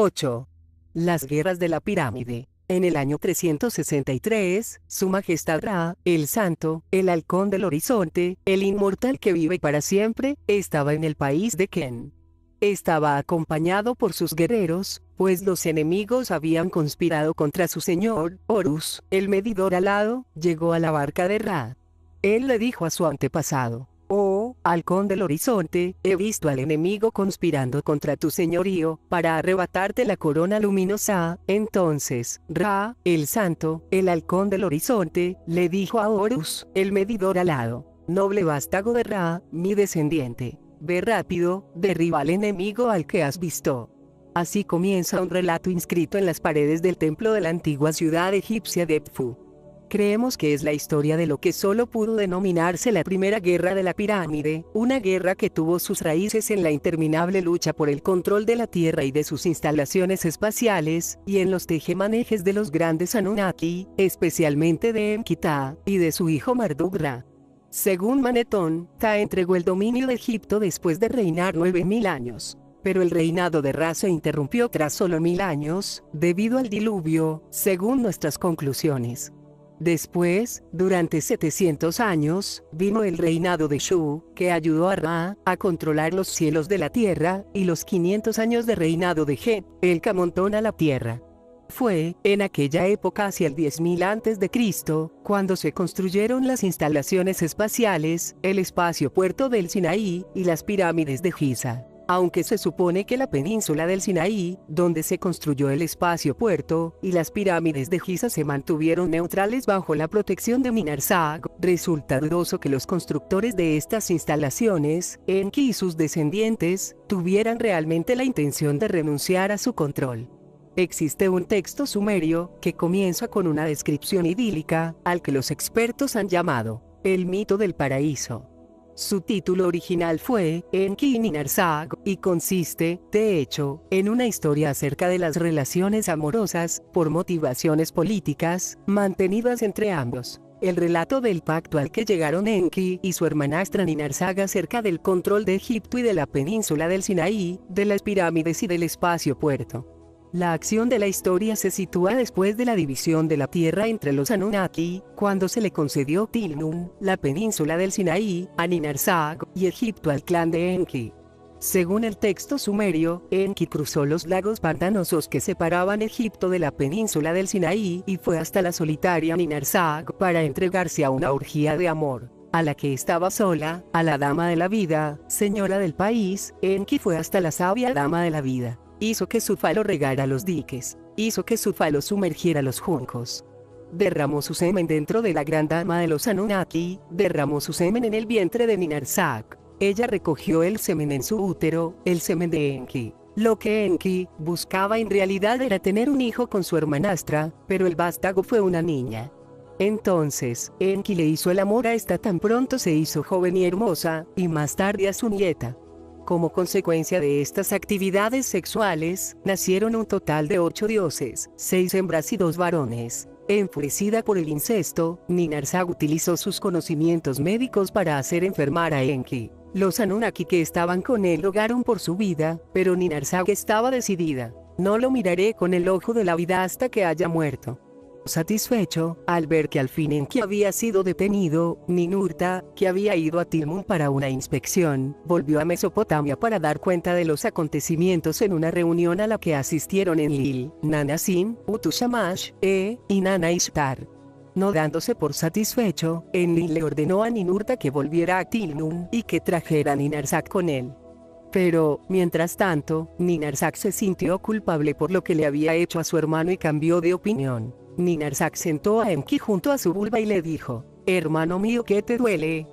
8. Las guerras de la pirámide. En el año 363, Su Majestad Ra, el Santo, el Halcón del Horizonte, el inmortal que vive para siempre, estaba en el país de Ken. Estaba acompañado por sus guerreros, pues los enemigos habían conspirado contra su señor. Horus, el medidor alado, llegó a la barca de Ra. Él le dijo a su antepasado: «Oh, Halcón del Horizonte, he visto al enemigo conspirando contra tu señorío, para arrebatarte la corona luminosa». Entonces, Ra, el Santo, el Halcón del Horizonte, le dijo a Horus, el medidor alado: «Noble vástago de Ra, mi descendiente, ve rápido, derriba al enemigo al que has visto». Así comienza un relato inscrito en las paredes del templo de la antigua ciudad egipcia de Edfu. Creemos que es la historia de lo que solo pudo denominarse la primera guerra de la pirámide, una guerra que tuvo sus raíces en la interminable lucha por el control de la Tierra y de sus instalaciones espaciales, y en los tejemanejes de los grandes Anunnaki, especialmente de Enki-Ptah, y de su hijo Marduk-Ra. Según Manetón, Ptah entregó el dominio de Egipto después de reinar 9000 años. Pero el reinado de Ra se interrumpió tras solo 1000 años, debido al diluvio, según nuestras conclusiones. Después, durante 700 años, vino el reinado de Shu, que ayudó a Ra a controlar los cielos de la tierra, y los 500 años de reinado de Het, el que amontona la tierra. Fue, en aquella época hacia el 10.000 a.C., cuando se construyeron las instalaciones espaciales, el espacio puerto del Sinaí, y las pirámides de Giza. Aunque se supone que la península del Sinaí, donde se construyó el espacio puerto, y las pirámides de Giza se mantuvieron neutrales bajo la protección de Ninarsag, resulta dudoso que los constructores de estas instalaciones, Enki y sus descendientes, tuvieran realmente la intención de renunciar a su control. Existe un texto sumerio, que comienza con una descripción idílica, al que los expertos han llamado el mito del paraíso. Su título original fue Enki y Ninarsag, y consiste, de hecho, en una historia acerca de las relaciones amorosas, por motivaciones políticas, mantenidas entre ambos. El relato del pacto al que llegaron Enki y su hermanastra Ninarsag acerca del control de Egipto y de la península del Sinaí, de las pirámides y del espacio puerto. La acción de la historia se sitúa después de la división de la tierra entre los Anunnaki, cuando se le concedió Tilnum, la península del Sinaí, a Ninarsag, y Egipto al clan de Enki. Según el texto sumerio, Enki cruzó los lagos pantanosos que separaban Egipto de la península del Sinaí y fue hasta la solitaria Ninarsag para entregarse a una orgía de amor, a la que estaba sola, a la dama de la vida, señora del país. Enki fue hasta la sabia dama de la vida. Hizo que su falo regara los diques, hizo que su falo sumergiera los juncos. Derramó su semen dentro de la gran dama de los Anunnaki, derramó su semen en el vientre de Ninarsag. Ella recogió el semen en su útero, el semen de Enki. Lo que Enki buscaba en realidad era tener un hijo con su hermanastra, pero el vástago fue una niña. Entonces, Enki le hizo el amor a esta tan pronto se hizo joven y hermosa, y más tarde a su nieta. Como consecuencia de estas actividades sexuales, nacieron un total de 8 dioses, 6 hembras y 2 varones. Enfurecida por el incesto, Ninarsag utilizó sus conocimientos médicos para hacer enfermar a Enki. Los Anunnaki que estaban con él rogaron por su vida, pero Ninarsag estaba decidida: «No lo miraré con el ojo de la vida hasta que haya muerto». Satisfecho, al ver que al fin Enki había sido detenido, Ninurta, que había ido a Tilmun para una inspección, volvió a Mesopotamia para dar cuenta de los acontecimientos en una reunión a la que asistieron Enlil, Nanasin, Utushamash, y Nana Ishtar. No dándose por satisfecho, Enlil le ordenó a Ninurta que volviera a Tilmun y que trajera a Ninarsag con él. Pero, mientras tanto, Ninarsag se sintió culpable por lo que le había hecho a su hermano y cambió de opinión. Ninarsag sentó a Enki junto a su vulva y le dijo: «Hermano mío, ¿qué te duele?».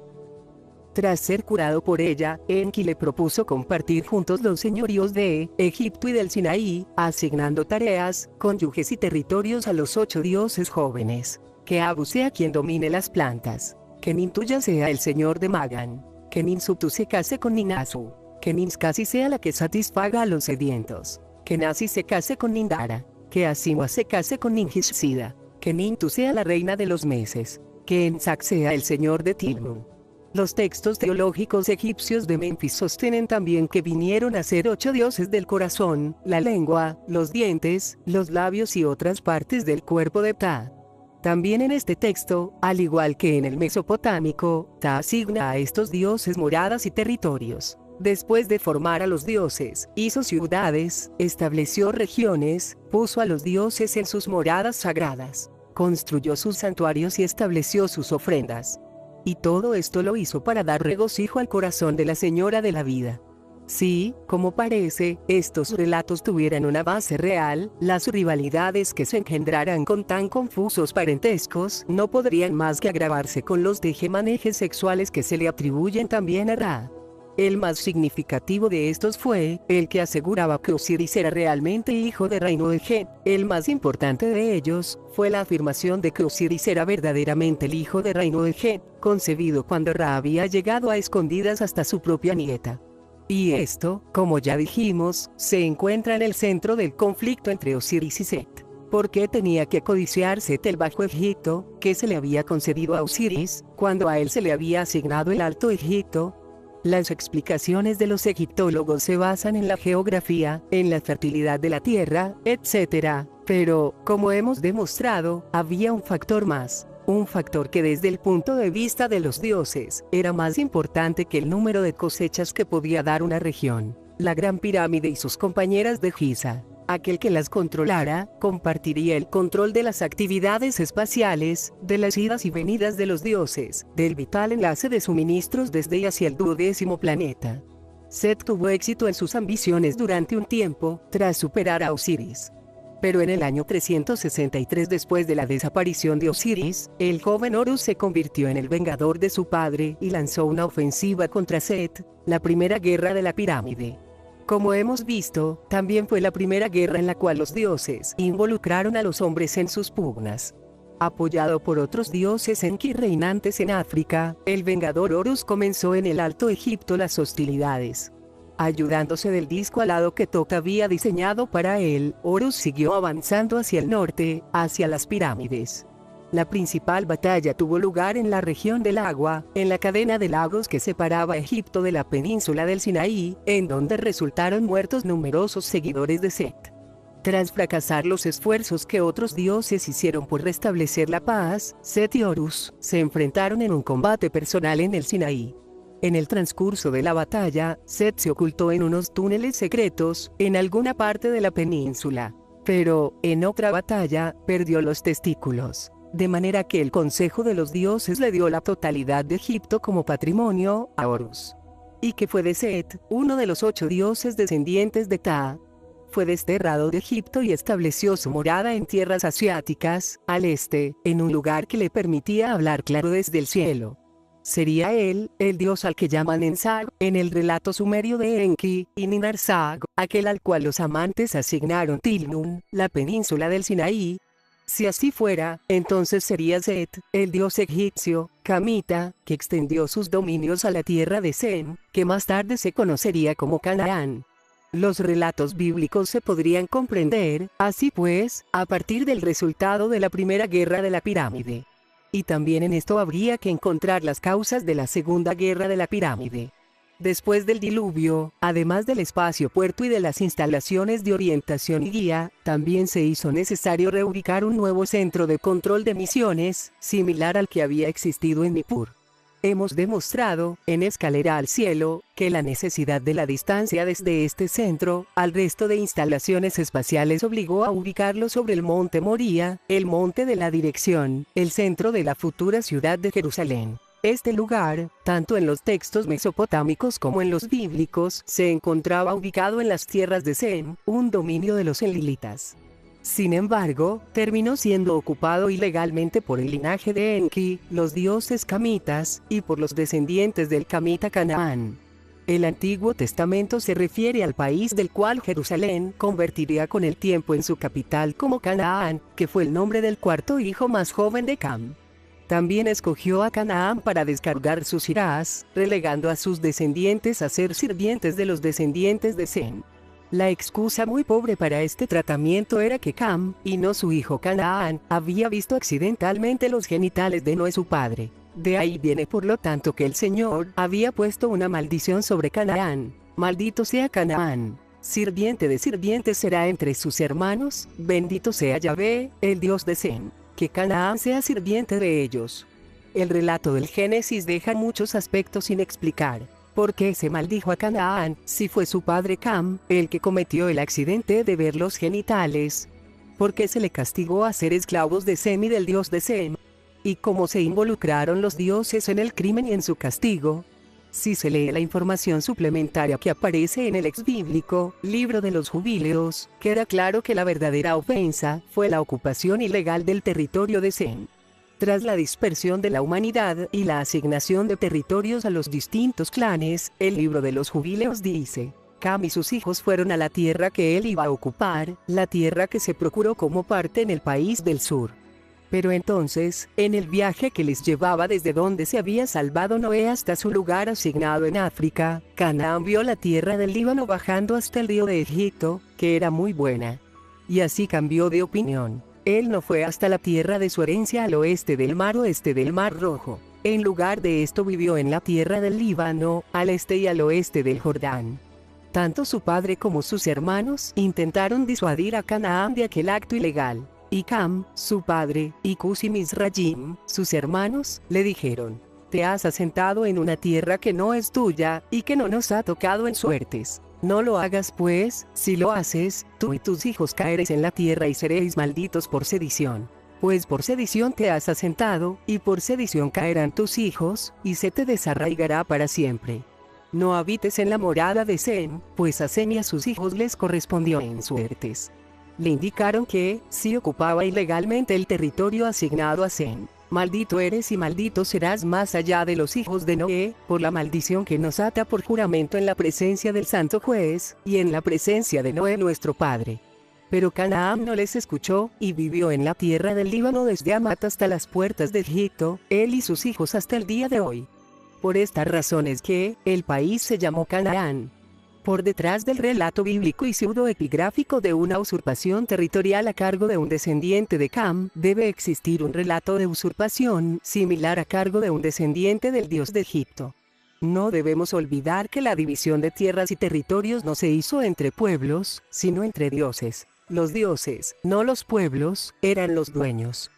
Tras ser curado por ella, Enki le propuso compartir juntos los señoríos de Egipto y del Sinaí, asignando tareas, cónyuges y territorios a los 8 dioses jóvenes. Que Abu sea quien domine las plantas, que Nintuya sea el señor de Magan, que Ninsutu se case con Ninasu, que Ninskasi sea la que satisfaga a los sedientos, que Nasi se case con Nindara, que Asimua se case con Ninjishida, que Nintu sea la reina de los meses, que Ensak sea el señor de Tilmun. Los textos teológicos egipcios de Menfis sostienen también que vinieron a ser 8 dioses del corazón, la lengua, los dientes, los labios y otras partes del cuerpo de Ptah. También en este texto, al igual que en el mesopotámico, Ptah asigna a estos dioses moradas y territorios. Después de formar a los dioses, hizo ciudades, estableció regiones, puso a los dioses en sus moradas sagradas, construyó sus santuarios y estableció sus ofrendas. Y todo esto lo hizo para dar regocijo al corazón de la Señora de la Vida. Si, como parece, estos relatos tuvieran una base real, las rivalidades que se engendraran con tan confusos parentescos no podrían más que agravarse con los tejemanejes sexuales que se le atribuyen también a Ra. El más significativo de estos fue el que aseguraba que Osiris era realmente hijo de Ra-Inuejet. El más importante de ellos fue la afirmación de que Osiris era verdaderamente el hijo de Ra-Inuejet, concebido cuando Ra había llegado a escondidas hasta su propia nieta. Y esto, como ya dijimos, se encuentra en el centro del conflicto entre Osiris y Set. ¿Por qué tenía que codiciar Set el Bajo Egipto, que se le había concedido a Osiris, cuando a él se le había asignado el Alto Egipto? Las explicaciones de los egiptólogos se basan en la geografía, en la fertilidad de la tierra, etc. Pero, como hemos demostrado, había un factor más. Un factor que desde el punto de vista de los dioses, era más importante que el número de cosechas que podía dar una región. La Gran Pirámide y sus compañeras de Giza. Aquel que las controlara, compartiría el control de las actividades espaciales, de las idas y venidas de los dioses, del vital enlace de suministros desde y hacia el 12º planeta. Set tuvo éxito en sus ambiciones durante un tiempo, tras superar a Osiris. Pero en el año 363 después de la desaparición de Osiris, el joven Horus se convirtió en el vengador de su padre y lanzó una ofensiva contra Set, la primera guerra de la pirámide. Como hemos visto, también fue la primera guerra en la cual los dioses involucraron a los hombres en sus pugnas. Apoyado por otros dioses enki reinantes en África, el vengador Horus comenzó en el Alto Egipto las hostilidades. Ayudándose del disco alado que Tot había diseñado para él, Horus siguió avanzando hacia el norte, hacia las pirámides. La principal batalla tuvo lugar en la región del Agua, en la cadena de lagos que separaba a Egipto de la península del Sinaí, en donde resultaron muertos numerosos seguidores de Set. Tras fracasar los esfuerzos que otros dioses hicieron por restablecer la paz, Set y Horus se enfrentaron en un combate personal en el Sinaí. En el transcurso de la batalla, Set se ocultó en unos túneles secretos, en alguna parte de la península. Pero, en otra batalla, perdió los testículos. De manera que el Consejo de los Dioses le dio la totalidad de Egipto como patrimonio a Horus. ¿Y qué fue de Set, uno de los 8 dioses descendientes de Ptah? Fue desterrado de Egipto y estableció su morada en tierras asiáticas, al este, en un lugar que le permitía hablar claro desde el cielo. Sería él, el dios al que llaman Ensag, en el relato sumerio de Enki, y Ninarsag, aquel al cual los amantes asignaron Tilnun, la península del Sinaí. Si así fuera, entonces sería Set, el dios egipcio, Kamita, que extendió sus dominios a la tierra de Sem, que más tarde se conocería como Canaán. Los relatos bíblicos se podrían comprender, así pues, a partir del resultado de la primera guerra de la pirámide. Y también en esto habría que encontrar las causas de la segunda guerra de la pirámide. Después del diluvio, además del espacio puerto y de las instalaciones de orientación y guía, también se hizo necesario reubicar un nuevo centro de control de misiones, similar al que había existido en Nippur. Hemos demostrado, en Escalera al Cielo, que la necesidad de la distancia desde este centro al resto de instalaciones espaciales obligó a ubicarlo sobre el monte Moría, el monte de la dirección, el centro de la futura ciudad de Jerusalén. Este lugar, tanto en los textos mesopotámicos como en los bíblicos, se encontraba ubicado en las tierras de Sem, un dominio de los elilitas. Sin embargo, terminó siendo ocupado ilegalmente por el linaje de Enki, los dioses camitas, y por los descendientes del camita Canaán. El Antiguo Testamento se refiere al país del cual Jerusalén convertiría con el tiempo en su capital como Canaán, que fue el nombre del cuarto hijo más joven de Cam. También escogió a Canaán para descargar sus irás, relegando a sus descendientes a ser sirvientes de los descendientes de Sem. La excusa muy pobre para este tratamiento era que Cam, y no su hijo Canaán, había visto accidentalmente los genitales de Noé su padre. De ahí viene por lo tanto que el Señor había puesto una maldición sobre Canaán. Maldito sea Canaán. Sirviente de sirvientes será entre sus hermanos, bendito sea Yahvé, el Dios de Sem. Que Canaán sea sirviente de ellos. El relato del Génesis deja muchos aspectos sin explicar. ¿Por qué se maldijo a Canaán, si fue su padre Cam, el que cometió el accidente de ver los genitales? ¿Por qué se le castigó a ser esclavos de Sem y del dios de Sem? ¿Y cómo se involucraron los dioses en el crimen y en su castigo? Si se lee la información suplementaria que aparece en el ex bíblico Libro de los Jubileos, queda claro que la verdadera ofensa fue la ocupación ilegal del territorio de Sem. Tras la dispersión de la humanidad y la asignación de territorios a los distintos clanes, el Libro de los Jubileos dice: Cam y sus hijos fueron a la tierra que él iba a ocupar, la tierra que se procuró como parte en el país del sur. Pero entonces, en el viaje que les llevaba desde donde se había salvado Noé hasta su lugar asignado en África, Canaán vio la tierra del Líbano bajando hasta el río de Egipto, que era muy buena. Y así cambió de opinión. Él no fue hasta la tierra de su herencia al oeste del Mar Rojo. En lugar de esto vivió en la tierra del Líbano, al este y al oeste del Jordán. Tanto su padre como sus hermanos intentaron disuadir a Canaán de aquel acto ilegal. Y Cam, su padre, y Cus y Misrayim, sus hermanos, le dijeron: Te has asentado en una tierra que no es tuya, y que no nos ha tocado en suertes. No lo hagas pues, si lo haces, tú y tus hijos caeréis en la tierra y seréis malditos por sedición. Pues por sedición te has asentado, y por sedición caerán tus hijos, y se te desarraigará para siempre. No habites en la morada de Sem, pues a Sem y a sus hijos les correspondió en suertes. Le indicaron que, si ocupaba ilegalmente el territorio asignado a Sem, maldito eres y maldito serás más allá de los hijos de Noé, por la maldición que nos ata por juramento en la presencia del Santo Juez, y en la presencia de Noé nuestro padre. Pero Canaán no les escuchó, y vivió en la tierra del Líbano desde Amat hasta las puertas de Egipto, él y sus hijos hasta el día de hoy. Por esta razón es que, el país se llamó Canaán. Por detrás del relato bíblico y pseudoepigráfico de una usurpación territorial a cargo de un descendiente de Cam, debe existir un relato de usurpación similar a cargo de un descendiente del dios de Egipto. No debemos olvidar que la división de tierras y territorios no se hizo entre pueblos, sino entre dioses. Los dioses, no los pueblos, eran los dueños.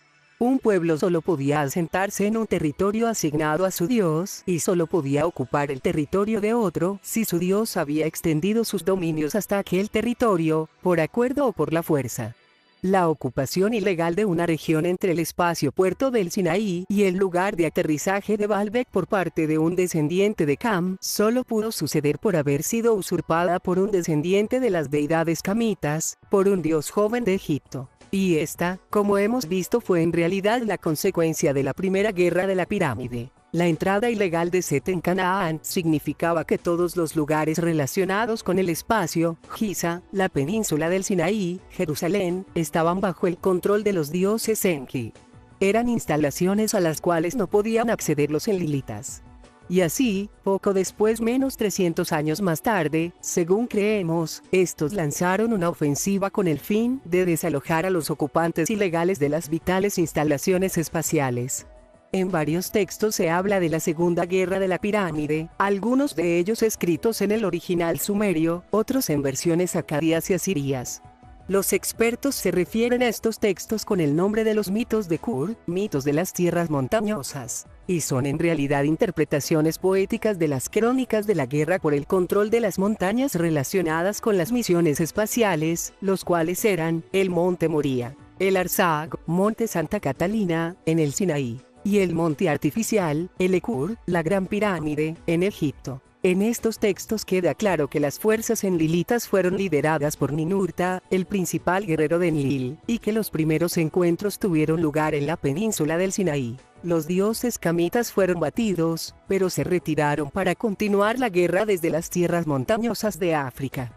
Un pueblo solo podía asentarse en un territorio asignado a su dios, y solo podía ocupar el territorio de otro, si su dios había extendido sus dominios hasta aquel territorio, por acuerdo o por la fuerza. La ocupación ilegal de una región entre el espacio puerto del Sinaí y el lugar de aterrizaje de Baalbek por parte de un descendiente de Cam, solo pudo suceder por haber sido usurpada por un descendiente de las deidades camitas, por un dios joven de Egipto. Y esta, como hemos visto, fue en realidad la consecuencia de la primera guerra de la pirámide. La entrada ilegal de Set en Canaán significaba que todos los lugares relacionados con el espacio, Giza, la península del Sinaí, Jerusalén, estaban bajo el control de los dioses Enki. Eran instalaciones a las cuales no podían acceder los enlilitas. Y así, poco después, menos 300 años más tarde, según creemos, estos lanzaron una ofensiva con el fin de desalojar a los ocupantes ilegales de las vitales instalaciones espaciales. En varios textos se habla de la Segunda Guerra de la Pirámide, algunos de ellos escritos en el original sumerio, otros en versiones acadias y asirias. Los expertos se refieren a estos textos con el nombre de los mitos de Kur, mitos de las tierras montañosas, y son en realidad interpretaciones poéticas de las crónicas de la guerra por el control de las montañas relacionadas con las misiones espaciales, los cuales eran, el Monte Moría, el Arzag, Monte Santa Catalina, en el Sinaí, y el Monte Artificial, el Ekur, la Gran Pirámide, en Egipto. En estos textos queda claro que las fuerzas enlilitas fueron lideradas por Ninurta, el principal guerrero de Enlil, y que los primeros encuentros tuvieron lugar en la península del Sinaí. Los dioses camitas fueron batidos, pero se retiraron para continuar la guerra desde las tierras montañosas de África.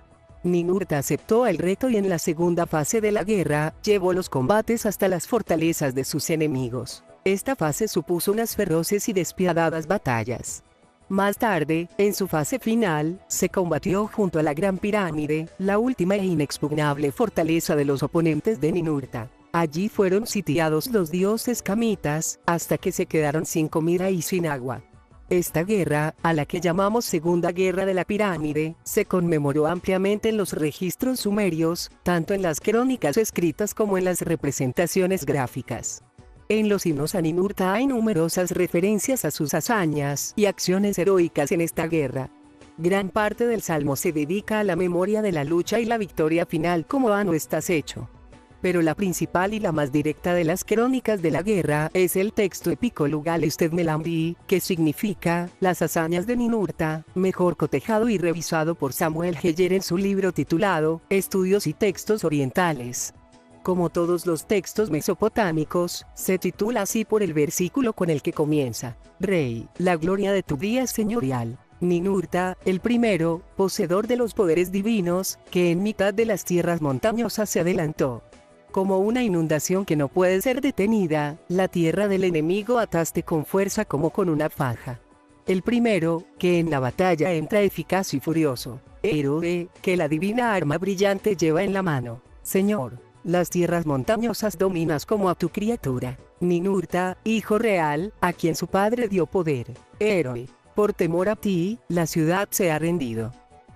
Ninurta aceptó el reto y en la segunda fase de la guerra, llevó los combates hasta las fortalezas de sus enemigos. Esta fase supuso unas feroces y despiadadas batallas. Más tarde, en su fase final, se combatió junto a la Gran Pirámide, la última e inexpugnable fortaleza de los oponentes de Ninurta. Allí fueron sitiados los dioses camitas, hasta que se quedaron sin comida y sin agua. Esta guerra, a la que llamamos Segunda Guerra de la Pirámide, se conmemoró ampliamente en los registros sumerios, tanto en las crónicas escritas como en las representaciones gráficas. En los himnos a Ninurta hay numerosas referencias a sus hazañas y acciones heroicas en esta guerra. Gran parte del salmo se dedica a la memoria de la lucha y la victoria final como no estás hecho. Pero la principal y la más directa de las crónicas de la guerra es el texto épico Lugal-Ested Melambi, que significa las hazañas de Ninurta, mejor cotejado y revisado por Samuel Heyer en su libro titulado Estudios y Textos Orientales. Como todos los textos mesopotámicos, se titula así por el versículo con el que comienza: Rey, la gloria de tu día es señorial. Ninurta, el primero, poseedor de los poderes divinos, que en mitad de las tierras montañosas se adelantó. Como una inundación que no puede ser detenida, la tierra del enemigo ataste con fuerza como con una faja. El primero, que en la batalla entra eficaz y furioso. Héroe, que la divina arma brillante lleva en la mano. Señor, las tierras montañosas dominas como a tu criatura. Ninurta, hijo real, a quien su padre dio poder. Héroe, por temor a ti, la ciudad se ha rendido.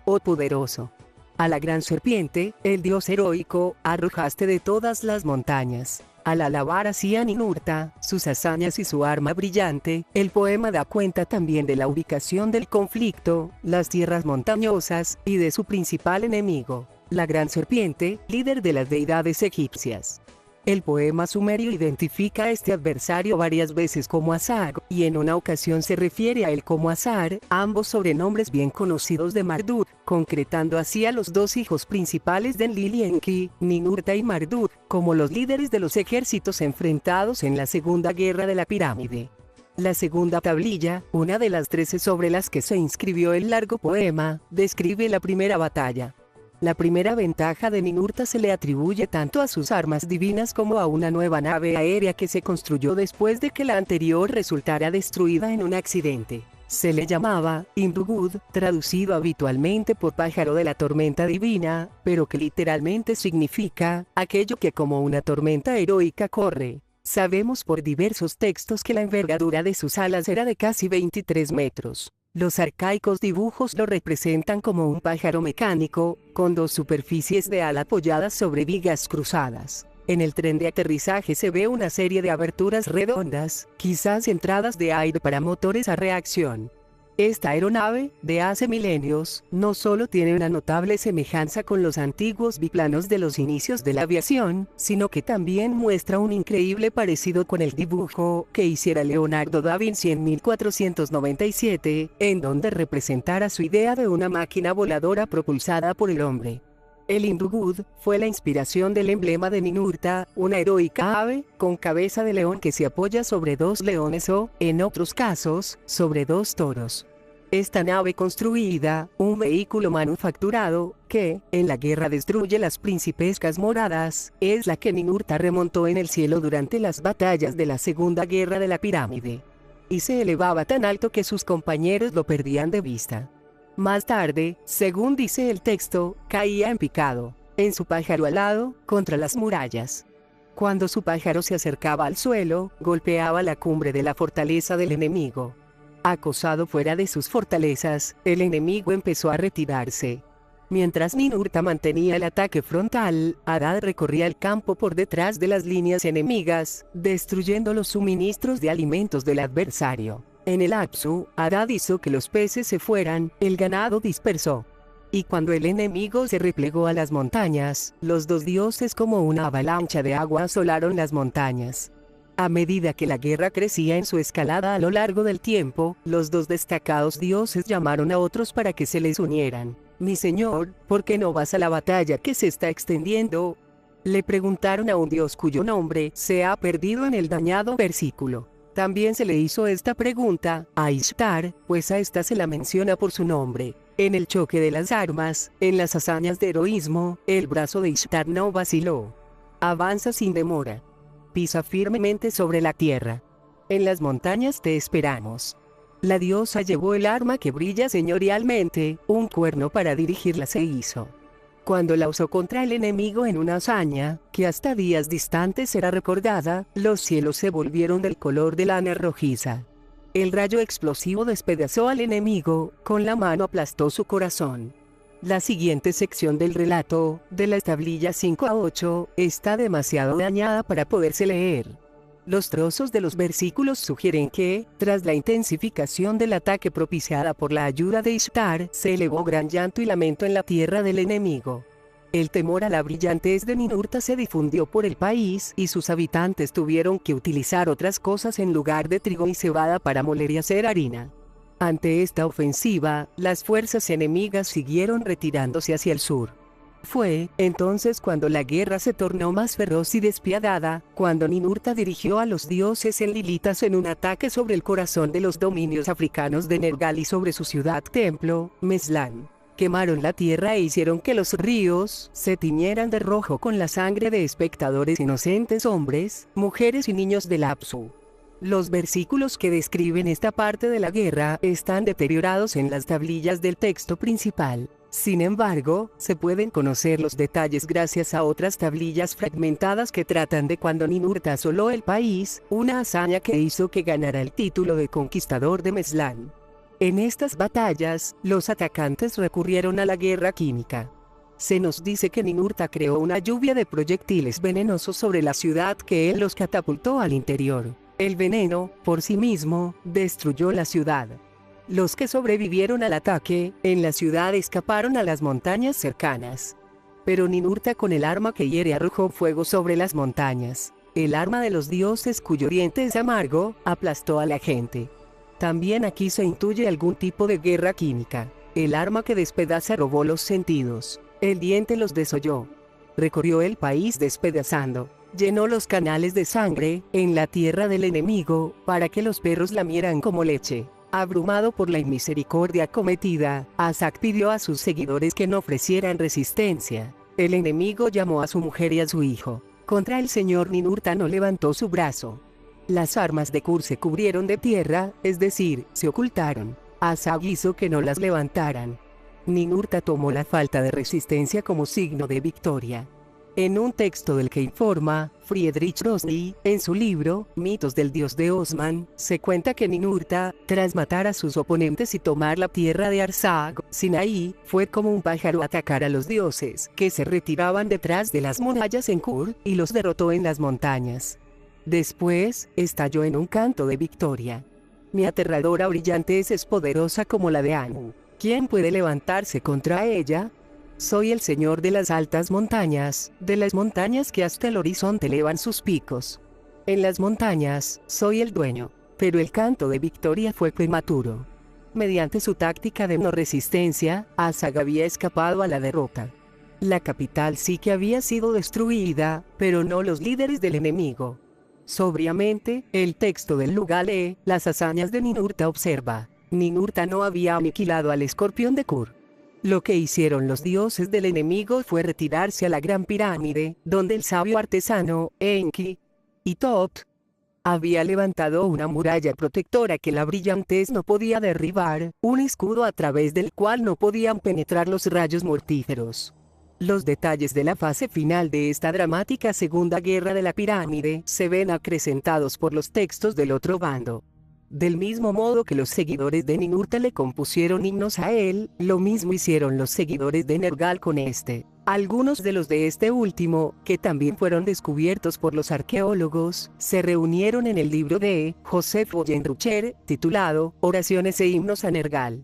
Oh poderoso. A la gran serpiente, el dios heroico, arrojaste de todas las montañas. Al alabar así a Ninurta, sus hazañas y su arma brillante, el poema da cuenta también de la ubicación del conflicto, las tierras montañosas, y de su principal enemigo, la gran serpiente, líder de las deidades egipcias. El poema sumerio identifica a este adversario varias veces como Asar, y en una ocasión se refiere a él como Asar, ambos sobrenombres bien conocidos de Marduk, concretando así a los dos hijos principales de Enlil-Enki, Ninurta y Marduk, como los líderes de los ejércitos enfrentados en la Segunda Guerra de la Pirámide. La segunda tablilla, una de las 13 sobre las que se inscribió el largo poema, describe la primera batalla. La primera ventaja de Ninurta se le atribuye tanto a sus armas divinas como a una nueva nave aérea que se construyó después de que la anterior resultara destruida en un accidente. Se le llamaba Imrugud, traducido habitualmente por pájaro de la tormenta divina, pero que literalmente significa aquello que como una tormenta heroica corre. Sabemos por diversos textos que la envergadura de sus alas era de casi 23 metros. Los arcaicos dibujos lo representan como un pájaro mecánico, con dos superficies de ala apoyadas sobre vigas cruzadas. En el tren de aterrizaje se ve una serie de aberturas redondas, quizás entradas de aire para motores a reacción. Esta aeronave, de hace milenios, no solo tiene una notable semejanza con los antiguos biplanos de los inicios de la aviación, sino que también muestra un increíble parecido con el dibujo que hiciera Leonardo da Vinci en 1497, en donde representara su idea de una máquina voladora propulsada por el hombre. El Imrugud fue la inspiración del emblema de Ninurta, una heroica ave, con cabeza de león que se apoya sobre dos leones o, en otros casos, sobre dos toros. Esta nave construida, un vehículo manufacturado, que, en la guerra destruye las principescas moradas, es la que Ninurta remontó en el cielo durante las batallas de la Segunda Guerra de la Pirámide. Y se elevaba tan alto que sus compañeros lo perdían de vista. Más tarde, según dice el texto, caía en picado, en su pájaro alado, contra las murallas. Cuando su pájaro se acercaba al suelo, golpeaba la cumbre de la fortaleza del enemigo. Acosado fuera de sus fortalezas, el enemigo empezó a retirarse. Mientras Ninurta mantenía el ataque frontal, Hadad recorría el campo por detrás de las líneas enemigas, destruyendo los suministros de alimentos del adversario. En el lapso, Hadad hizo que los peces se fueran, el ganado dispersó. Y cuando el enemigo se replegó a las montañas, los dos dioses como una avalancha de agua asolaron las montañas. A medida que la guerra crecía en su escalada a lo largo del tiempo, los dos destacados dioses llamaron a otros para que se les unieran. «Mi señor, ¿por qué no vas a la batalla que se está extendiendo?», le preguntaron a un dios cuyo nombre se ha perdido en el dañado versículo. También se le hizo esta pregunta a Ishtar, pues a esta se la menciona por su nombre. En el choque de las armas, en las hazañas de heroísmo, el brazo de Ishtar no vaciló. Avanza sin demora. Pisa firmemente sobre la tierra. En las montañas te esperamos. La diosa llevó el arma que brilla señorialmente, un cuerno para dirigirla se hizo. Cuando la usó contra el enemigo en una hazaña, que hasta días distantes era recordada, los cielos se volvieron del color de lana rojiza. El rayo explosivo despedazó al enemigo, con la mano aplastó su corazón. La siguiente sección del relato, de las tablillas 5 a 8, está demasiado dañada para poderse leer. Los trozos de los versículos sugieren que, tras la intensificación del ataque propiciada por la ayuda de Ishtar, se elevó gran llanto y lamento en la tierra del enemigo. El temor a la brillantez de Ninurta se difundió por el país y sus habitantes tuvieron que utilizar otras cosas en lugar de trigo y cebada para moler y hacer harina. Ante esta ofensiva, las fuerzas enemigas siguieron retirándose hacia el sur. Fue, entonces cuando la guerra se tornó más feroz y despiadada, cuando Ninurta dirigió a los dioses enlilitas en un ataque sobre el corazón de los dominios africanos de Nergal y sobre su ciudad-templo, Meslan. Quemaron la tierra e hicieron que los ríos se tiñeran de rojo con la sangre de espectadores inocentes hombres, mujeres y niños de Lapsu. Los versículos que describen esta parte de la guerra están deteriorados en las tablillas del texto principal. Sin embargo, se pueden conocer los detalles gracias a otras tablillas fragmentadas que tratan de cuando Ninurta asoló el país, una hazaña que hizo que ganara el título de conquistador de Meslan. En estas batallas, los atacantes recurrieron a la guerra química. Se nos dice que Ninurta creó una lluvia de proyectiles venenosos sobre la ciudad que él los catapultó al interior. El veneno, por sí mismo, destruyó la ciudad. Los que sobrevivieron al ataque, en la ciudad escaparon a las montañas cercanas. Pero Ninurta con el arma que hiere arrojó fuego sobre las montañas. El arma de los dioses cuyo diente es amargo, aplastó a la gente. También aquí se intuye algún tipo de guerra química. El arma que despedaza robó los sentidos. El diente los desolló. Recorrió el país despedazando. Llenó los canales de sangre, en la tierra del enemigo, para que los perros lamieran como leche. Abrumado por la inmisericordia cometida, Asak pidió a sus seguidores que no ofrecieran resistencia. El enemigo llamó a su mujer y a su hijo. Contra el señor Ninurta no levantó su brazo. Las armas de Kur se cubrieron de tierra, es decir, se ocultaron. Asak hizo que no las levantaran. Ninurta tomó la falta de resistencia como signo de victoria. En un texto del que informa Friedrich Rosny, en su libro Mitos del dios de Osman, se cuenta que Ninurta, tras matar a sus oponentes y tomar la tierra de Arsag, Sinaí, fue como un pájaro a atacar a los dioses, que se retiraban detrás de las murallas en Kur, y los derrotó en las montañas. Después, estalló en un canto de victoria. Mi aterradora brillantez es poderosa como la de Anu. ¿Quién puede levantarse contra ella? Soy el señor de las altas montañas, de las montañas que hasta el horizonte elevan sus picos. En las montañas, soy el dueño, pero el canto de victoria fue prematuro. Mediante su táctica de no resistencia, Asak había escapado a la derrota. La capital sí que había sido destruida, pero no los líderes del enemigo. Sobriamente, el texto del lugar lee las hazañas de Ninurta observa. Ninurta no había aniquilado al escorpión de Kur. Lo que hicieron los dioses del enemigo fue retirarse a la gran pirámide, donde el sabio artesano, Enki y Tot, había levantado una muralla protectora que la brillantez no podía derribar, un escudo a través del cual no podían penetrar los rayos mortíferos. Los detalles de la fase final de esta dramática segunda guerra de la pirámide se ven acrecentados por los textos del otro bando. Del mismo modo que los seguidores de Ninurta le compusieron himnos a él, lo mismo hicieron los seguidores de Nergal con este. Algunos de los de este último, que también fueron descubiertos por los arqueólogos, se reunieron en el libro de Joseph Boyenrucher, titulado Oraciones e himnos a Nergal.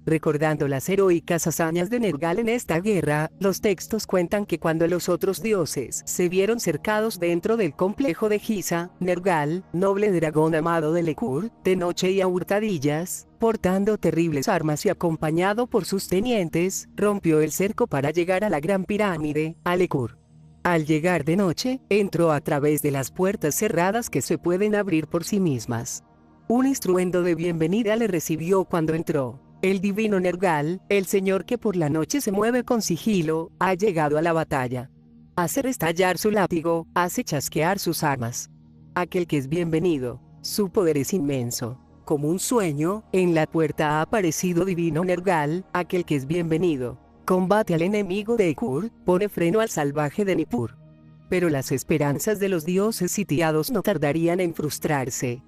Recordando las heroicas hazañas de Nergal en esta guerra, los textos cuentan que cuando los otros dioses se vieron cercados dentro del complejo de Giza, Nergal, noble dragón amado de Lekur, de noche y a hurtadillas, portando terribles armas y acompañado por sus tenientes, rompió el cerco para llegar a la gran pirámide, a Lekur. Al llegar de noche, entró a través de las puertas cerradas que se pueden abrir por sí mismas. Un estruendo de bienvenida le recibió cuando entró. El divino Nergal, el señor que por la noche se mueve con sigilo, ha llegado a la batalla. Hace estallar su látigo, hace chasquear sus armas. Aquel que es bienvenido, su poder es inmenso. Como un sueño, en la puerta ha aparecido divino Nergal, aquel que es bienvenido. Combate al enemigo de Ekur, pone freno al salvaje de Nippur. Pero las esperanzas de los dioses sitiados no tardarían en frustrarse.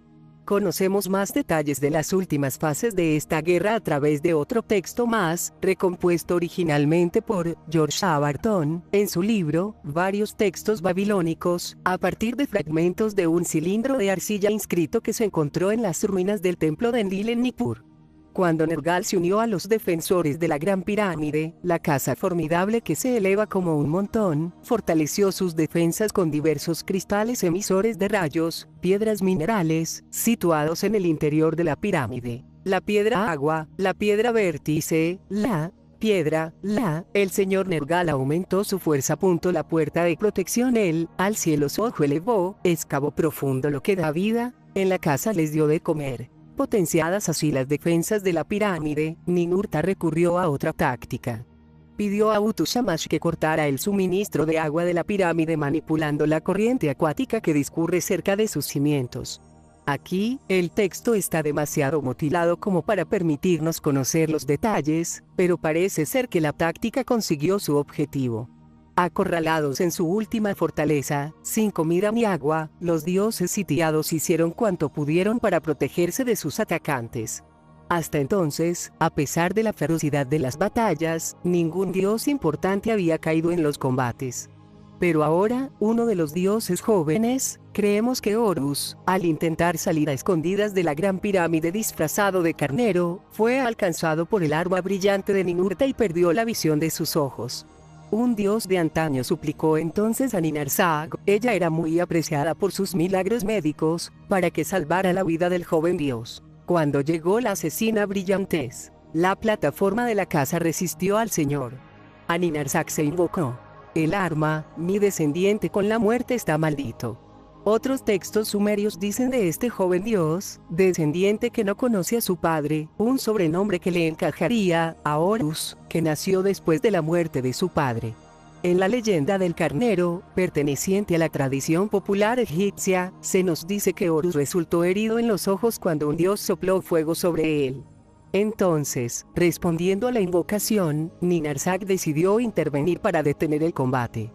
Conocemos más detalles de las últimas fases de esta guerra a través de otro texto más, recompuesto originalmente por George A. Barton, en su libro, Varios textos babilónicos, a partir de fragmentos de un cilindro de arcilla inscrito que se encontró en las ruinas del templo de Enlil en Nippur. Cuando Nergal se unió a los defensores de la Gran Pirámide, la casa formidable que se eleva como un montón, fortaleció sus defensas con diversos cristales emisores de rayos, piedras minerales, situados en el interior de la pirámide. La piedra agua, la piedra vértice, el señor Nergal aumentó su fuerza. La puerta de protección al cielo su ojo elevó, excavó profundo lo que da vida, en la casa les dio de comer. Potenciadas así las defensas de la pirámide, Ninurta recurrió a otra táctica. Pidió a Utushamash que cortara el suministro de agua de la pirámide manipulando la corriente acuática que discurre cerca de sus cimientos. Aquí, el texto está demasiado mutilado como para permitirnos conocer los detalles, pero parece ser que la táctica consiguió su objetivo. Acorralados en su última fortaleza, sin comida ni agua, los dioses sitiados hicieron cuanto pudieron para protegerse de sus atacantes. Hasta entonces, a pesar de la ferocidad de las batallas, ningún dios importante había caído en los combates. Pero ahora, uno de los dioses jóvenes, creemos que Horus, al intentar salir a escondidas de la Gran Pirámide disfrazado de carnero, fue alcanzado por el arma brillante de Ninurta y perdió la visión de sus ojos. Un dios de antaño suplicó entonces a Ninarsag, ella era muy apreciada por sus milagros médicos, para que salvara la vida del joven dios. Cuando llegó la asesina brillantez, la plataforma de la casa resistió al señor. A Ninarsag se invocó. El arma, mi descendiente con la muerte está maldito. Otros textos sumerios dicen de este joven dios, descendiente que no conoce a su padre, un sobrenombre que le encajaría a Horus, que nació después de la muerte de su padre. En la leyenda del carnero, perteneciente a la tradición popular egipcia, se nos dice que Horus resultó herido en los ojos cuando un dios sopló fuego sobre él. Entonces, respondiendo a la invocación, Ninarsag decidió intervenir para detener el combate.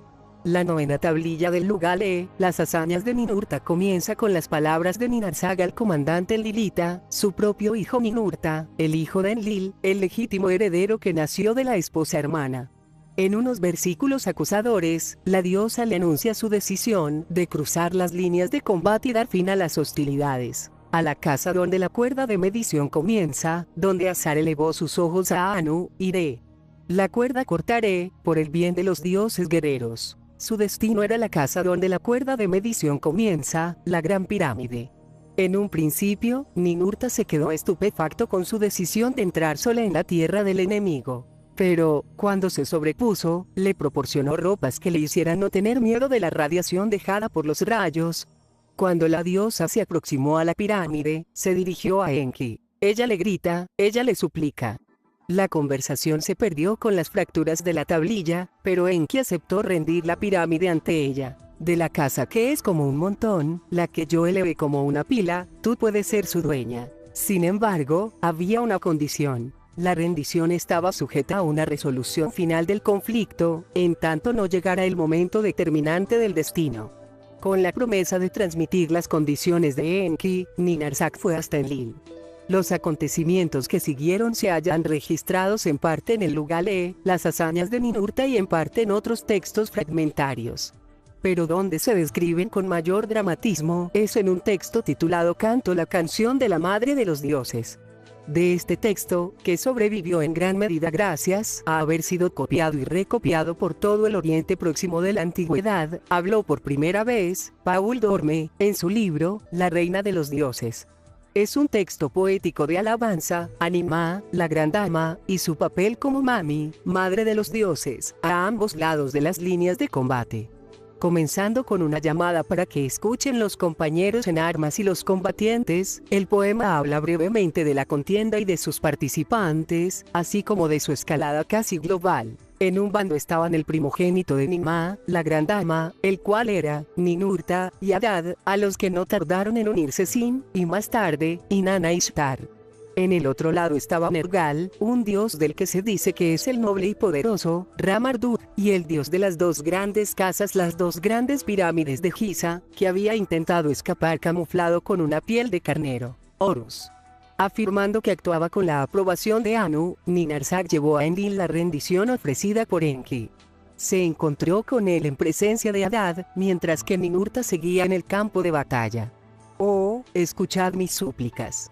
La novena tablilla del Lugale, las hazañas de Ninurta, comienza con las palabras de Ninarsag al comandante Enlilita, su propio hijo Ninurta, el hijo de Enlil, el legítimo heredero que nació de la esposa hermana. En unos versículos acusadores, la diosa le anuncia su decisión de cruzar las líneas de combate y dar fin a las hostilidades. A la casa donde la cuerda de medición comienza, donde Azar elevó sus ojos a Anu, iré. La cuerda cortaré, por el bien de los dioses guerreros. Su destino era la casa donde la cuerda de medición comienza, la Gran Pirámide. En un principio, Ninurta se quedó estupefacto con su decisión de entrar sola en la tierra del enemigo. Pero, cuando se sobrepuso, le proporcionó ropas que le hicieran no tener miedo de la radiación dejada por los rayos. Cuando la diosa se aproximó a la pirámide, se dirigió a Enki. Ella le grita, ella le suplica. La conversación se perdió con las fracturas de la tablilla, pero Enki aceptó rendir la pirámide ante ella. De la casa que es como un montón, la que yo elevé como una pila, tú puedes ser su dueña. Sin embargo, había una condición. La rendición estaba sujeta a una resolución final del conflicto, en tanto no llegara el momento determinante del destino. Con la promesa de transmitir las condiciones de Enki, Ninarsag fue hasta Enlil. Los acontecimientos que siguieron se hallan registrados en parte en el Lugale, las hazañas de Ninurta y en parte en otros textos fragmentarios. Pero donde se describen con mayor dramatismo es en un texto titulado Canto, la canción de la madre de los dioses. De este texto, que sobrevivió en gran medida gracias a haber sido copiado y recopiado por todo el Oriente Próximo de la Antigüedad, habló por primera vez Paul Dorme, en su libro, La Reina de los Dioses. Es un texto poético de alabanza a Ninmah, la gran dama, y su papel como Mami, madre de los dioses, a ambos lados de las líneas de combate. Comenzando con una llamada para que escuchen los compañeros en armas y los combatientes, el poema habla brevemente de la contienda y de sus participantes, así como de su escalada casi global. En un bando estaban el primogénito de Ninmah, la gran dama, el cual era Ninurta, y Adad, a los que no tardaron en unirse Sin, y más tarde, Inanna Ishtar. En el otro lado estaba Nergal, un dios del que se dice que es el noble y poderoso, Ra-Marduk, y el dios de las dos grandes casas, las dos grandes pirámides de Giza, que había intentado escapar camuflado con una piel de carnero, Horus. Afirmando que actuaba con la aprobación de Anu, Ninarsag llevó a Enlil la rendición ofrecida por Enki. Se encontró con él en presencia de Adad, mientras que Ninurta seguía en el campo de batalla. «Oh, escuchad mis súplicas»,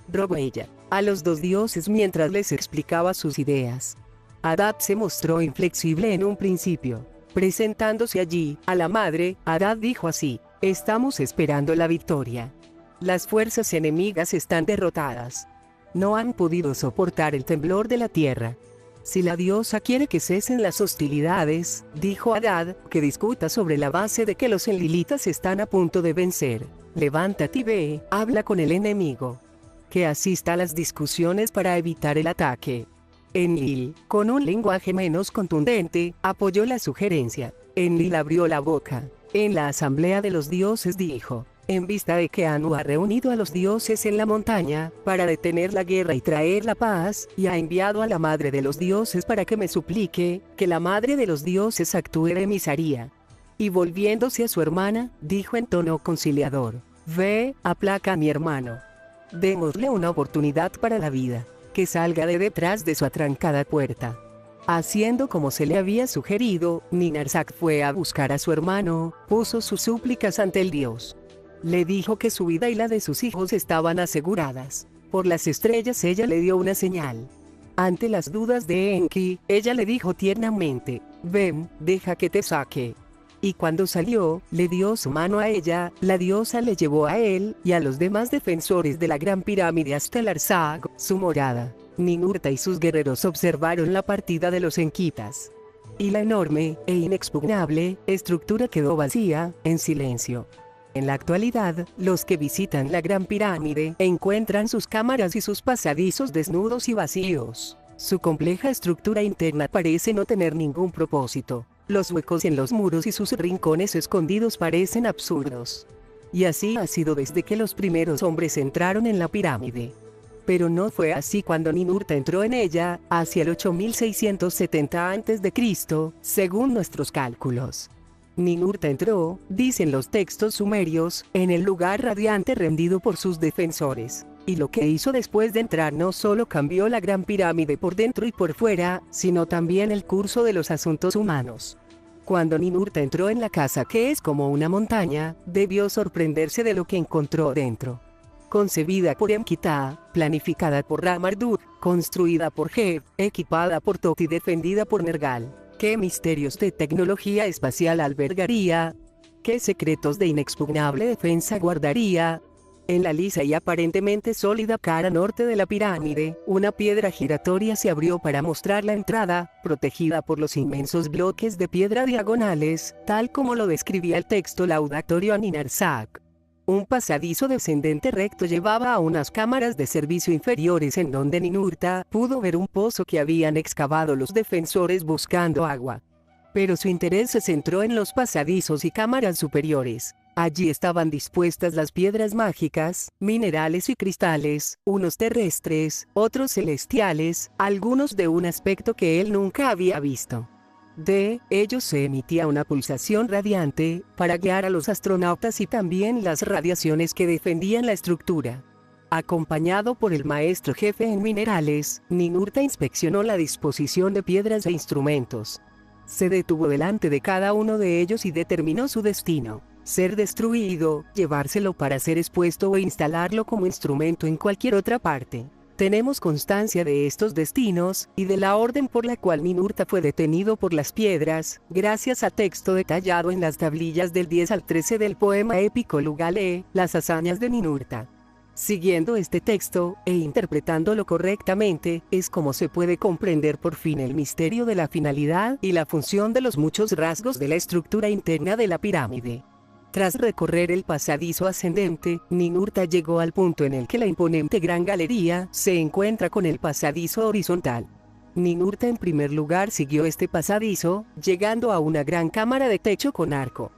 rogó ella a los dos dioses mientras les explicaba sus ideas. Adad se mostró inflexible en un principio. Presentándose allí, a la madre, Adad dijo así: «Estamos esperando la victoria. Las fuerzas enemigas están derrotadas. No han podido soportar el temblor de la tierra. Si la diosa quiere que cesen las hostilidades», dijo Adad, «que discuta sobre la base de que los enlilitas están a punto de vencer. Levántate y ve, habla con el enemigo. Que asista a las discusiones para evitar el ataque». Enlil, con un lenguaje menos contundente, apoyó la sugerencia. Enlil abrió la boca. En la asamblea de los dioses dijo: «En vista de que Anu ha reunido a los dioses en la montaña, para detener la guerra y traer la paz, y ha enviado a la madre de los dioses para que me suplique, que la madre de los dioses actúe de emisaría». Y volviéndose a su hermana, dijo en tono conciliador: «Ve, aplaca a mi hermano. Démosle una oportunidad para la vida, que salga de detrás de su atrancada puerta». Haciendo como se le había sugerido, Ninarsag fue a buscar a su hermano, puso sus súplicas ante el dios. Le dijo que su vida y la de sus hijos estaban aseguradas. Por las estrellas ella le dio una señal. Ante las dudas de Enki, ella le dijo tiernamente: «Ven, deja que te saque». Y cuando salió, le dio su mano a ella, la diosa le llevó a él, y a los demás defensores de la gran pirámide hasta Larsag, su morada. Ninurta y sus guerreros observaron la partida de los enquitas. Y la enorme, e inexpugnable, estructura quedó vacía, en silencio. En la actualidad, los que visitan la gran pirámide encuentran sus cámaras y sus pasadizos desnudos y vacíos. Su compleja estructura interna parece no tener ningún propósito. Los huecos en los muros y sus rincones escondidos parecen absurdos. Y así ha sido desde que los primeros hombres entraron en la pirámide. Pero no fue así cuando Ninurta entró en ella, hacia el 8670 a.C., según nuestros cálculos. Ninurta entró, dicen los textos sumerios, en el lugar radiante rendido por sus defensores. Y lo que hizo después de entrar no solo cambió la gran pirámide por dentro y por fuera, sino también el curso de los asuntos humanos. Cuando Ninurta entró en la casa, que es como una montaña, debió sorprenderse de lo que encontró dentro. Concebida por Enkidu, planificada por Ra-Marduk, construida por Geb, equipada por Tot y defendida por Nergal. ¿Qué misterios de tecnología espacial albergaría? ¿Qué secretos de inexpugnable defensa guardaría? En la lisa y aparentemente sólida cara norte de la pirámide, una piedra giratoria se abrió para mostrar la entrada, protegida por los inmensos bloques de piedra diagonales, tal como lo describía el texto laudatorio a Ninarsag. Un pasadizo descendente recto llevaba a unas cámaras de servicio inferiores en donde Ninurta pudo ver un pozo que habían excavado los defensores buscando agua. Pero su interés se centró en los pasadizos y cámaras superiores. Allí estaban dispuestas las piedras mágicas, minerales y cristales, unos terrestres, otros celestiales, algunos de un aspecto que él nunca había visto. De ellos se emitía una pulsación radiante, para guiar a los astronautas y también las radiaciones que defendían la estructura. Acompañado por el maestro jefe en minerales, Ninurta inspeccionó la disposición de piedras e instrumentos. Se detuvo delante de cada uno de ellos y determinó su destino: ser destruido, llevárselo para ser expuesto o instalarlo como instrumento en cualquier otra parte. Tenemos constancia de estos destinos, y de la orden por la cual Ninurta fue detenido por las piedras, gracias a texto detallado en las tablillas del 10 al 13 del poema épico Lugale, Las hazañas de Ninurta. Siguiendo este texto, e interpretándolo correctamente, es como se puede comprender por fin el misterio de la finalidad y la función de los muchos rasgos de la estructura interna de la pirámide. Tras recorrer el pasadizo ascendente, Ninurta llegó al punto en el que la imponente gran galería se encuentra con el pasadizo horizontal. Ninurta en primer lugar siguió este pasadizo, llegando a una gran cámara de techo con arco.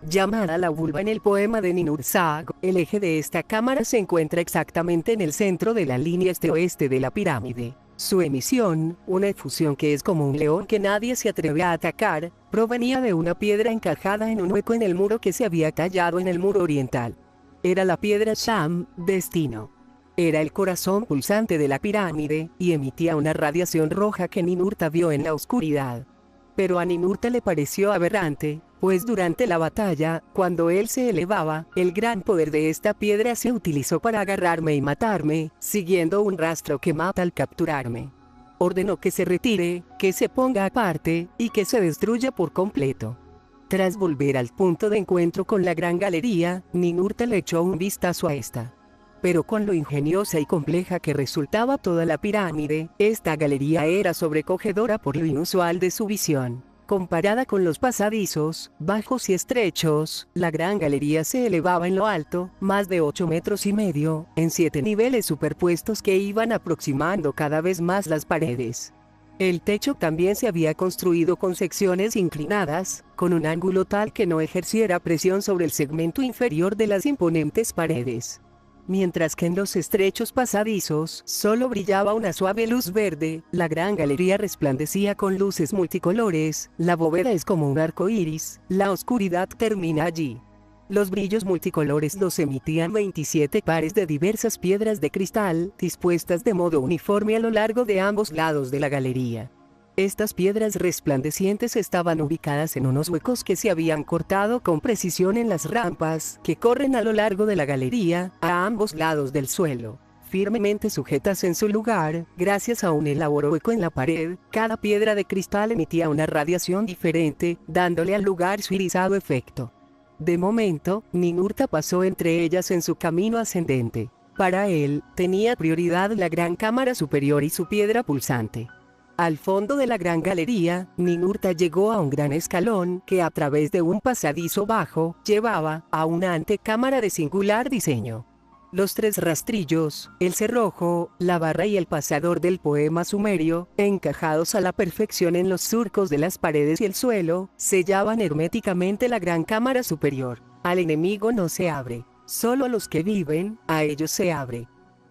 Llamada la vulva en el poema de Ninhursag, el eje de esta cámara se encuentra exactamente en el centro de la línea este-oeste de la pirámide. Su emisión, una efusión que es como un león que nadie se atreve a atacar, provenía de una piedra encajada en un hueco en el muro que se había tallado en el muro oriental. Era la piedra Sham, destino. Era el corazón pulsante de la pirámide, y emitía una radiación roja que Ninurta vio en la oscuridad. Pero a Ninurta le pareció aberrante, pues durante la batalla, cuando él se elevaba, el gran poder de esta piedra se utilizó para agarrarme y matarme, siguiendo un rastro que mata al capturarme. Ordenó que se retire, que se ponga aparte, y que se destruya por completo. Tras volver al punto de encuentro con la gran galería, Ninurta le echó un vistazo a esta. Pero con lo ingeniosa y compleja que resultaba toda la pirámide, esta galería era sobrecogedora por lo inusual de su visión. Comparada con los pasadizos, bajos y estrechos, la gran galería se elevaba en lo alto, más de 8,5 metros, en 7 niveles superpuestos que iban aproximando cada vez más las paredes. El techo también se había construido con secciones inclinadas, con un ángulo tal que no ejerciera presión sobre el segmento inferior de las imponentes paredes. Mientras que en los estrechos pasadizos solo brillaba una suave luz verde, la gran galería resplandecía con luces multicolores, la bóveda es como un arco iris, la oscuridad termina allí. Los brillos multicolores los emitían 27 pares de diversas piedras de cristal, dispuestas de modo uniforme a lo largo de ambos lados de la galería. Estas piedras resplandecientes estaban ubicadas en unos huecos que se habían cortado con precisión en las rampas que corren a lo largo de la galería, a ambos lados del suelo. Firmemente sujetas en su lugar, gracias a un elaborado hueco en la pared, cada piedra de cristal emitía una radiación diferente, dándole al lugar su irisado efecto. De momento, Ninurta pasó entre ellas en su camino ascendente. Para él, tenía prioridad la gran cámara superior y su piedra pulsante. Al fondo de la gran galería, Ninurta llegó a un gran escalón que a través de un pasadizo bajo, llevaba a una antecámara de singular diseño. Los 3 rastrillos, el cerrojo, la barra y el pasador del poema sumerio, encajados a la perfección en los surcos de las paredes y el suelo, sellaban herméticamente la gran cámara superior. Al enemigo no se abre, solo a los que viven, a ellos se abre.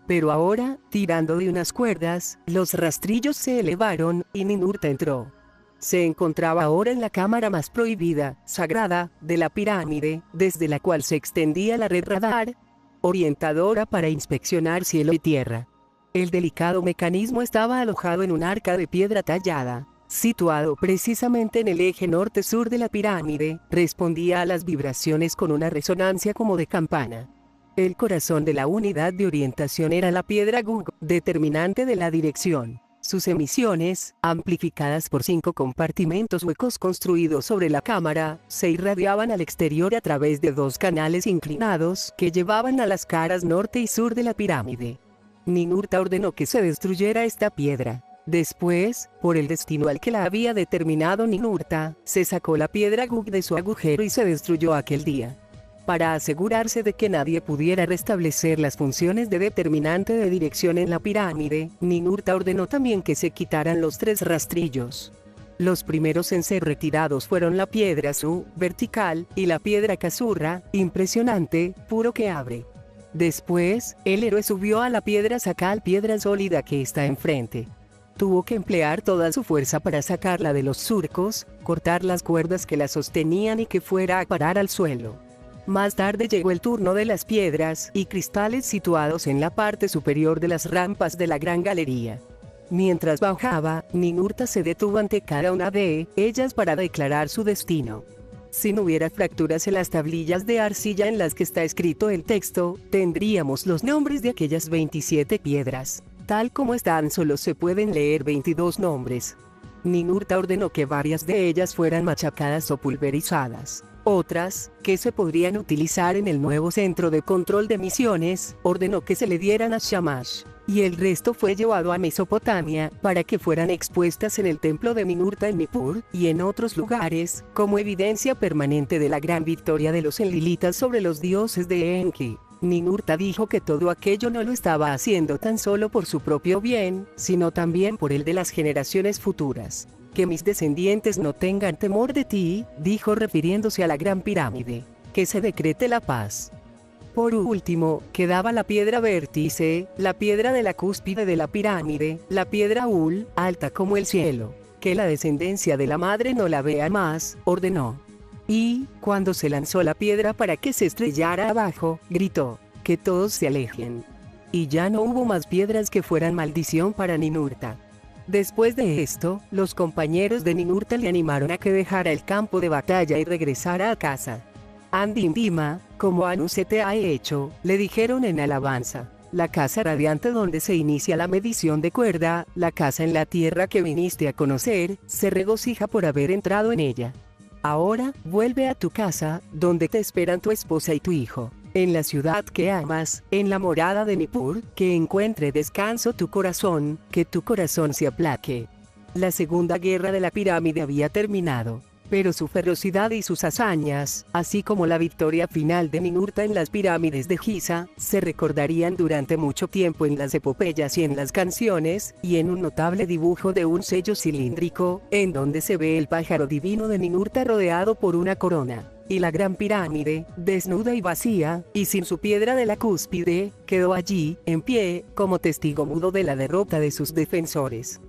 Pero ahora, tirando de unas cuerdas, los rastrillos se elevaron, y Ninurta entró. Se encontraba ahora en la cámara más prohibida, sagrada, de la pirámide, desde la cual se extendía la red radar, orientadora para inspeccionar cielo y tierra. El delicado mecanismo estaba alojado en un arca de piedra tallada, situado precisamente en el eje norte-sur de la pirámide, respondía a las vibraciones con una resonancia como de campana. El corazón de la unidad de orientación era la piedra Gug, determinante de la dirección. Sus emisiones, amplificadas por 5 compartimentos huecos construidos sobre la cámara, se irradiaban al exterior a través de 2 canales inclinados que llevaban a las caras norte y sur de la pirámide. Ninurta ordenó que se destruyera esta piedra. Después, por el destino al que la había determinado Ninurta, se sacó la piedra Gug de su agujero y se destruyó aquel día. Para asegurarse de que nadie pudiera restablecer las funciones de determinante de dirección en la pirámide, Ninurta ordenó también que se quitaran los 3 rastrillos. Los primeros en ser retirados fueron la piedra Su, vertical, y la piedra Kasurra, impresionante, puro que abre. Después, el héroe subió a la piedra Sakal, piedra sólida que está enfrente. Tuvo que emplear toda su fuerza para sacarla de los surcos, cortar las cuerdas que la sostenían y que fuera a parar al suelo. Más tarde llegó el turno de las piedras y cristales situados en la parte superior de las rampas de la gran galería. Mientras bajaba, Ninurta se detuvo ante cada una de ellas para declarar su destino. Si no hubiera fracturas en las tablillas de arcilla en las que está escrito el texto, tendríamos los nombres de aquellas 27 piedras. Tal como están, solo se pueden leer 22 nombres. Ninurta ordenó que varias de ellas fueran machacadas o pulverizadas. Otras, que se podrían utilizar en el nuevo centro de control de misiones, ordenó que se le dieran a Shamash, y el resto fue llevado a Mesopotamia, para que fueran expuestas en el templo de Ninurta en Nippur, y en otros lugares, como evidencia permanente de la gran victoria de los enlilitas sobre los dioses de Enki. Ninurta dijo que todo aquello no lo estaba haciendo tan solo por su propio bien, sino también por el de las generaciones futuras. que mis descendientes no tengan temor de ti, dijo refiriéndose a la Gran Pirámide, que se decrete la paz. Por último, quedaba la piedra vértice, la piedra de la cúspide de la pirámide, la piedra Ul, alta como el cielo. Que la descendencia de la madre no la vea más, ordenó. Y, cuando se lanzó la piedra para que se estrellara abajo, gritó, que todos se alejen. Y ya no hubo más piedras que fueran maldición para Ninurta. Después de esto, los compañeros de Ninurta le animaron a que dejara el campo de batalla y regresara a casa. Andindima, como Anu se te ha hecho, le dijeron en alabanza. La casa radiante donde se inicia la medición de cuerda, la casa en la tierra que viniste a conocer, se regocija por haber entrado en ella. Ahora, vuelve a tu casa, donde te esperan tu esposa y tu hijo. En la ciudad que amas, en la morada de Nippur, que encuentre descanso tu corazón, que tu corazón se aplaque. La segunda guerra de la pirámide había terminado. Pero su ferocidad y sus hazañas, así como la victoria final de Ninurta en las pirámides de Giza, se recordarían durante mucho tiempo en las epopeyas y en las canciones, y en un notable dibujo de un sello cilíndrico, en donde se ve el pájaro divino de Ninurta rodeado por una corona, y la gran pirámide, desnuda y vacía, y sin su piedra de la cúspide, quedó allí, en pie, como testigo mudo de la derrota de sus defensores.